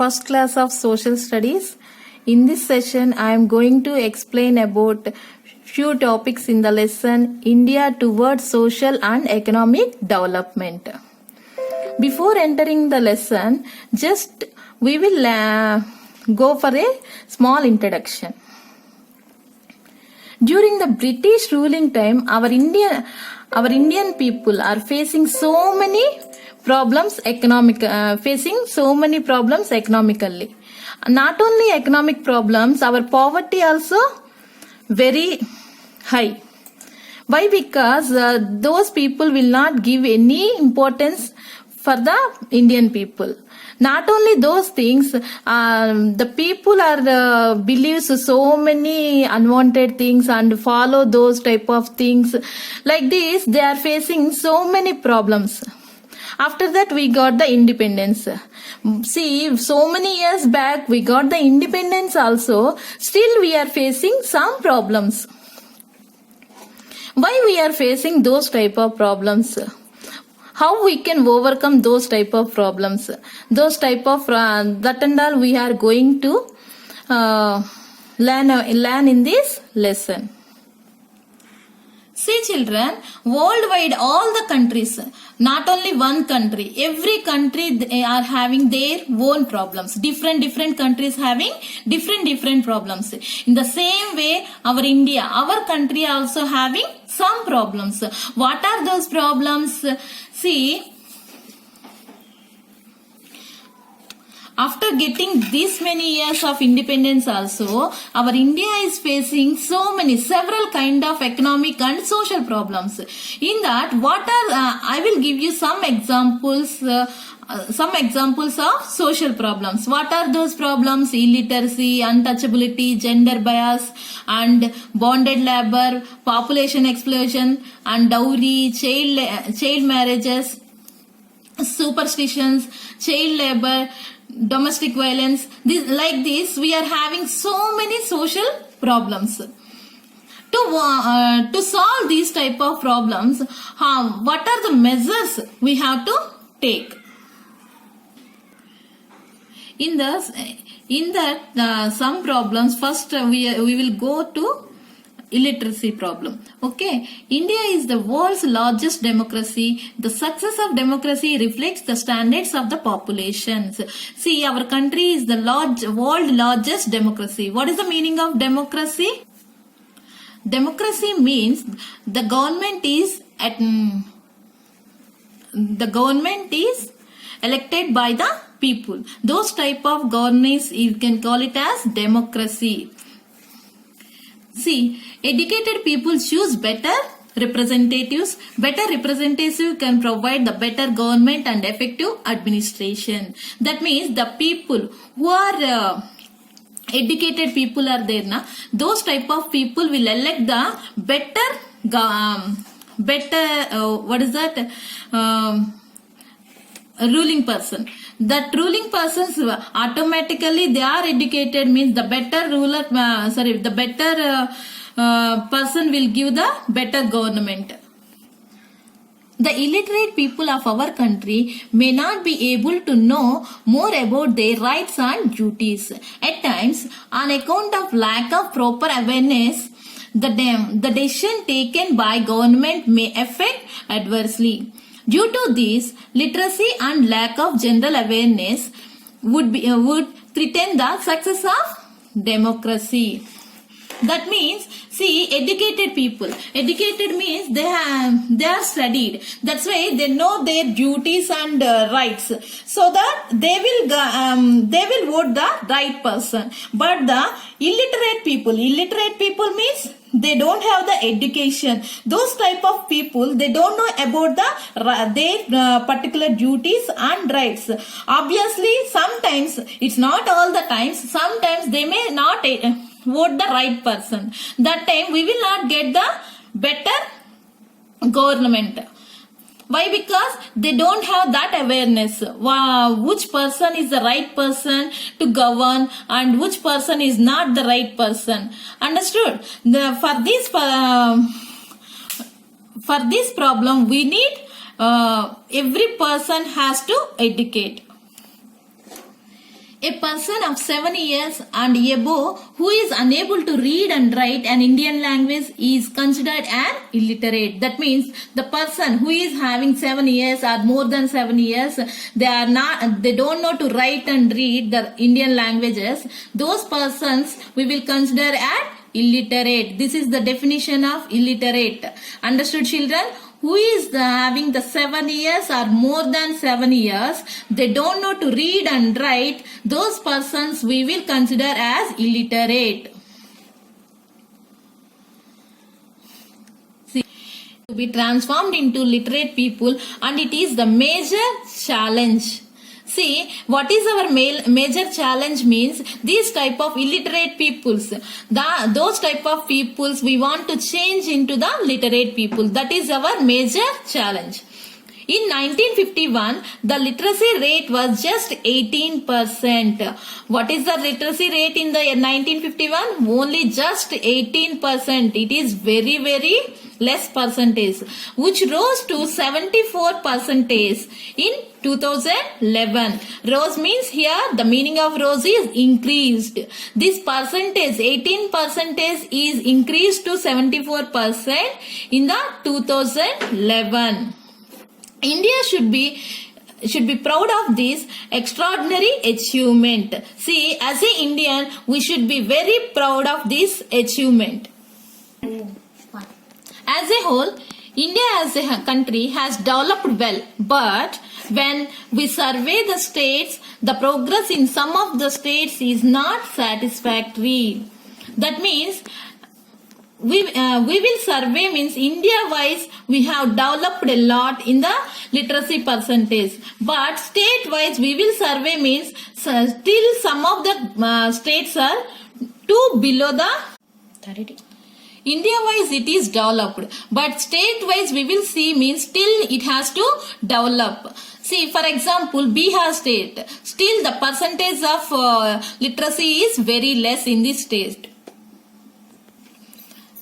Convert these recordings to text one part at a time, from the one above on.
first class of social studies. In this session, I am going to explain about few topics in the lesson India towards social and economic development. Before entering the lesson, just we will go for a small introduction. During the British ruling time, our Indian people are facing so many problems economically. Not only economic problems, our poverty also very high. Why? Because those people will not give any importance for the Indian people. Not only those things, the people are believes so many unwanted things and follow those type of things. Like this, they are facing so many problems. After that, we got the independence. See, so many years back, we got the independence also. Still, we are facing some problems. Why we are facing those type of problems? How we can overcome those type of problems? Those type of that and all we are going to learn in this lesson. See children, worldwide all the countries, not only one country, every country they are having their own problems. Different countries having different problems. In the same way, our India, our country also having some problems. What are those problems? See, after getting this many years of independence also, our India is facing several kind of economic and social problems. In that, I will give you some examples of social problems. What are those problems? Illiteracy, untouchability, gender bias and bonded labor, population explosion and dowry, child marriages, superstitions, child labor, domestic violence. Like this, we are having so many social problems. To solve these type of problems, what are the measures we have to take? In that some problems, first we will go to illiteracy problem. Okay, India is the world's largest democracy. The success of democracy reflects the standards of the populations. See, our country is the world largest democracy. What is the meaning of democracy? Democracy means the government is elected by the people. Those type of governance you can call it as democracy. See, educated people choose better representatives. Better representatives can provide the better government and effective administration. That means the people who are educated people are there na, those type of people will elect the ruling person. That ruling persons automatically they are educated, means the better person will give the better government. The illiterate people of our country may not be able to know more about their rights and duties. At times, on account of lack of proper awareness, the decision taken by government may affect adversely. Due to this, literacy and lack of general awareness would threaten the success of democracy. That means, see, educated people. Educated means they are studied. That's why they know their duties and rights. So that they will vote the right person. But the illiterate people means they don't have the education. Those type of people, they don't know about their particular duties and rights. Obviously, sometimes, it's not all the times, sometimes they may not vote the right person. That time we will not get the better government. Why? Because they don't have that awareness. Which person is the right person to govern and which person is not the right person. Understood? For this problem, we need every person has to educate. A person of 7 years and above who is unable to read and write an Indian language is considered an illiterate. That means the person who is having 7 years or more than 7 years, they don't know to write and read the Indian languages. Those persons we will consider as illiterate. This is the definition of illiterate. Understood, children? Who is having the 7 years or more than 7 years, they don't know to read and write, those persons we will consider as illiterate. See, to be transformed into literate people, and it is the major challenge. See, what is our major challenge means these type of illiterate peoples, those type of peoples we want to change into the literate people. That is our major challenge. In 1951, the literacy rate was just 18%. What is the literacy rate in the 1951? Only just 18%. It is very, very less percentage, which rose to 74% in 2011. Rose means here the meaning of rose is increased. This percentage 18% is increased to 74% in the 2011. India should be proud of this extraordinary achievement. See, as an Indian, we should be very proud of this achievement. As a whole, India as a country has developed well, but when we survey the states, the progress in some of the states is not satisfactory. That means we will survey means India wise we have developed a lot in the literacy percentage, but state wise we will survey means still some of the states are too below the parity. India wise it is developed, but state wise we will see means still it has to develop. See, for example, Bihar state, still the percentage of literacy is very less in this state.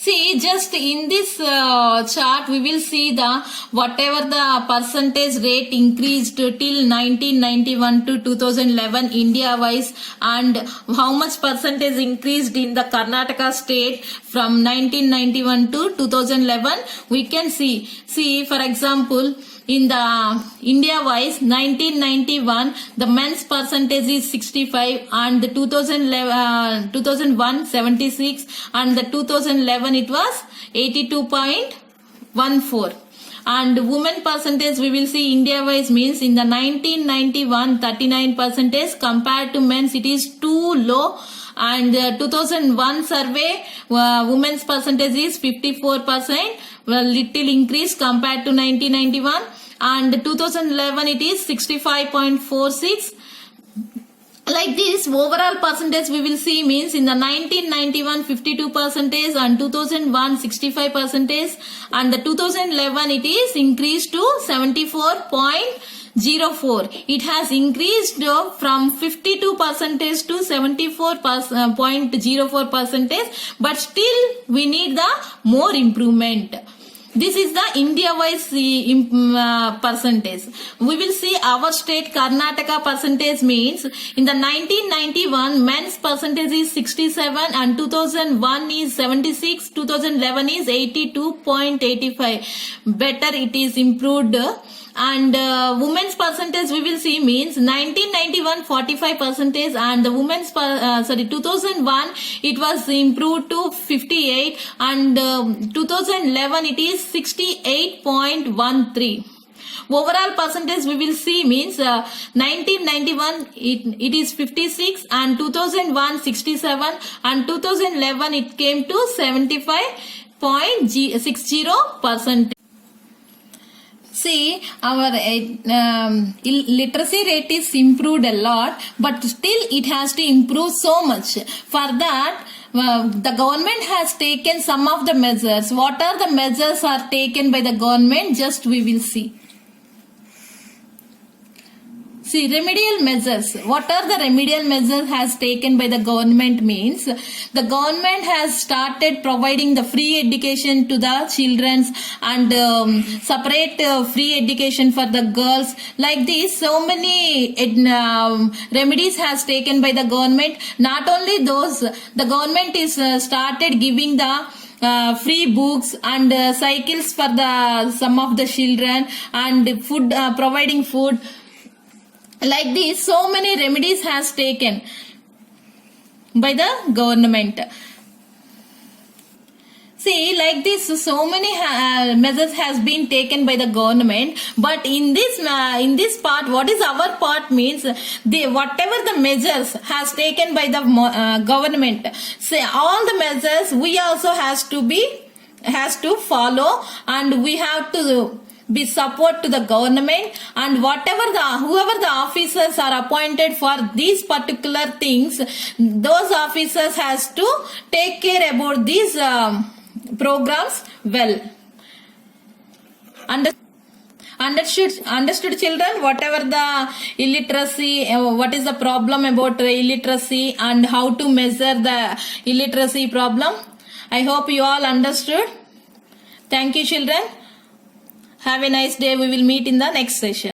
See, just in this chart we will see the whatever the percentage rate increased till 1991 to 2011 India wise, and how much percentage increased in the Karnataka state from 1991 to 2011 we can see. See, for example, in the India wise 1991 the men's percentage is 65, and the 2001 76, and the 2011 it was 82.14. And women percentage we will see India wise means in the 1991 39% compared to men's it is too low, and 2001 survey women's percentage is 54%, little increase compared to 1991, and 2011 it is 65.46. Like this, overall percentage we will see means in the 1991 52% and 2001 65%, and the 2011 it is increased to 74.04. It has increased from 52% to 74.04%, but still we need the more improvement. This is the India-wise percentage. We will see our state Karnataka percentage means in the 1991 men's percentage is 67, and 2001 is 76, 2011 is 82.85. Better it is improved. And women's percentage we will see means 1991 45%, and the women's 2001 it was improved to 58, and 2011 it is 68.13. Overall percentage we will see means 1991 it is 56, and 2001 67, and 2011 it came to 75.60%. See, our literacy rate is improved a lot, but still it has to improve so much. For that, the government has taken some of the measures. What are the measures are taken by the government? Just we will see. See, remedial measures. What are the remedial measures has taken by the government means the government has started providing the free education to the children and separate free education for the girls. Like this, so many remedies has taken by the government. Not only those, the government is started giving the free books and cycles for the some of the children and food, providing food. Like this, so many remedies has taken by the government. See, like this, so many measures has been taken by the government. But in this part, what is our part means whatever the measures has taken by the government. Say all the measures we also has to follow, and we have to be support to the government, and whoever the officers are appointed for these particular things, those officers has to take care about these programs well. Understood children, whatever the illiteracy, what is the problem about illiteracy and how to measure the illiteracy problem. I hope you all understood. Thank you children. Have a nice day. We will meet in the next session.